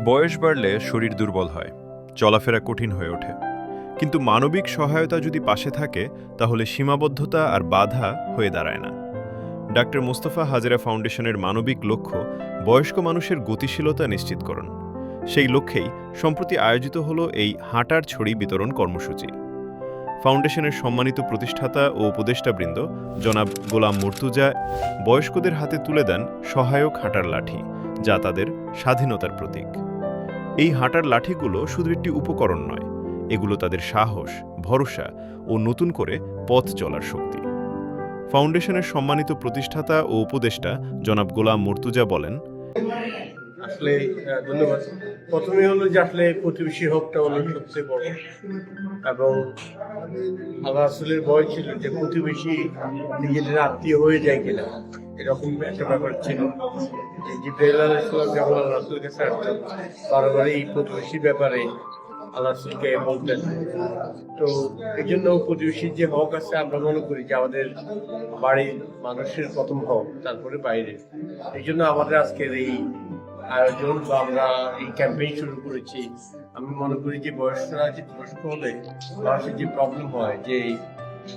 বয়স বাড়লে শরীর দুর্বল হয়, চলাফেরা কঠিন হয়ে ওঠে। কিন্তু মানবিক সহায়তা যদি পাশে থাকে তাহলে সীমাবদ্ধতা আর বাধা হয়ে দাঁড়ায় না। ডাক্তার মোস্তফা হাজেরা ফাউন্ডেশনের মানবিক লক্ষ্য বয়স্ক মানুষের গতিশীলতা নিশ্চিতকরণ। সেই লক্ষ্যেই সম্প্রতি আয়োজিত হল এই হাঁটার ছড়ি বিতরণ কর্মসূচি। ফাউন্ডেশনের সম্মানিত প্রতিষ্ঠাতা ও উপদেষ্টাবৃন্দ জনাব গোলাম মুর্তুজা বয়স্কদের হাতে তুলে দেন সহায়ক হাঁটার লাঠি, যা তাদের স্বাধীনতার প্রতীক। এই হাঁটার লাঠিগুলো শুধু একটি উপকরণ নয়, এগুলো তাদের সাহস, ভরসা ও নতুন করে পথ চলার শক্তি। ফাউন্ডেশনের সম্মানিত প্রতিষ্ঠাতা ও উপদেষ্টা জনাব গোলাম মুর্তুজা বলেন, আসলে ধন্যবাদ। প্রথমে হলো যে আসলে প্রতিবেশী হকটা হলো সবচেয়ে বড়, এবং আল্লাহ রাসূলের ভয় ছিল যে প্রতিবেশী নিজেদের আত্মীয় হয়ে যায় কিনা, এরকম একটা ব্যাপার ছিল। যে জিবরাইল আলাইহিস সালাম যখন আল্লাহ রাসূলের কাছে আসতেন, বারবার এই প্রতিবেশীর ব্যাপারে আল্লাহ রাসূলকে বলতেন। তো এই জন্য প্রতিবেশীর যে হক আছে, আমরা মনে করি যে আমাদের বাড়ির মানুষের প্রথম হক, তারপরে বাইরে। এই জন্য আমাদের আজকের এই আয়োজন বা আমরা এই ক্যাম্পেইন শুরু করেছি। আমি মনে করি যে বয়স্ক হলে মানুষের যে প্রবলেম হয়, যে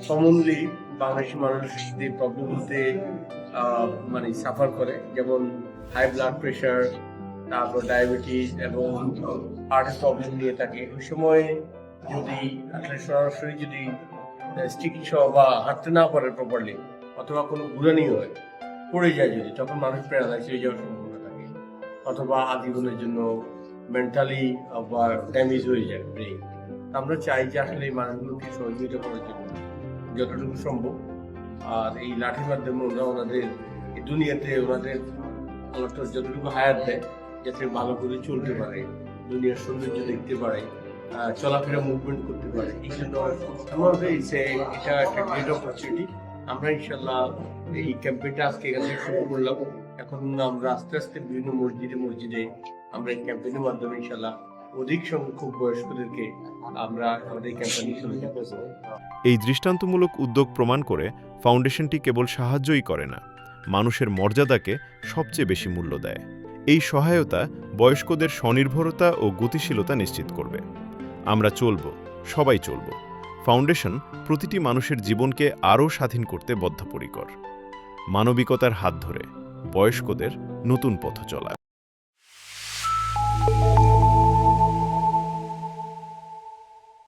কমনলি বাংলাদেশি মানুষ যে প্রবলেমগুলোতে মানে সাফার করে, যেমন হাই ব্লাড প্রেশার, তারপর ডায়াবেটিস এবং হার্টের প্রবলেম নিয়ে থাকে, ওই সময় যদি আসলে সরাসরি যদি চিকিৎসা বা হাঁটতে না পারে প্রপারলি, অথবা কোনো ঘুরানি হয়, পড়ে যায় যদি, তখন মানুষ প্যারালাইজ হয়ে যাওয়ার সম্ভাবনা থাকে, অথবা আজীবনের জন্য মেন্টালি বা ড্যামেজ হয়ে যায় ব্রেইন। আমরা চাই যে আসলে এই মানুষগুলোকে সহযোগিতা করার জন্য যতটুকু সম্ভব, আর এই লাঠির মাধ্যমে ওনাদের এই দুনিয়াতে ওনাদের আল্লাহ যতটুকু হায়াত দেয়, যাতে ভালো করে চলতে পারে, দুনিয়ার সৌন্দর্য দেখতে পারে, চলাফেরা মুভমেন্ট করতে পারে। এই জন্য আমাদের এটা একটা গ্রেট অপরচুনিটি। আমরা ইনশাল্লাহ এই ক্যাম্পেইনটা আজকে এখান থেকে শুরু করলাম। এখন আমরা আস্তে আস্তে বিভিন্ন মসজিদে আমরা এই ক্যাম্পেইনের মাধ্যমে ইনশাল্লাহ অধিক সংখ্যক বয়স্কদেরকে আমরা আমাদের ক্যাম্পেইনে শুরু করব। এই দৃষ্টান্তমূলক উদ্যোগ প্রমাণ করে ফাউন্ডেশনটি কেবল সাহায্যই করে না, মানুষের মর্যাদাকে সবচেয়ে বেশি মূল্য দেয়। এই সহায়তা বয়স্কদের স্বনির্ভরতা ও গতিশীলতা নিশ্চিত করবে। আমরা চলব, সবাই চলব। ফাউন্ডেশন প্রতিটি মানুষের জীবনকে আরও স্বাধীন করতে বদ্ধপরিকর। মানবিকতার হাত ধরে বয়স্কদের নতুন পথ চলা।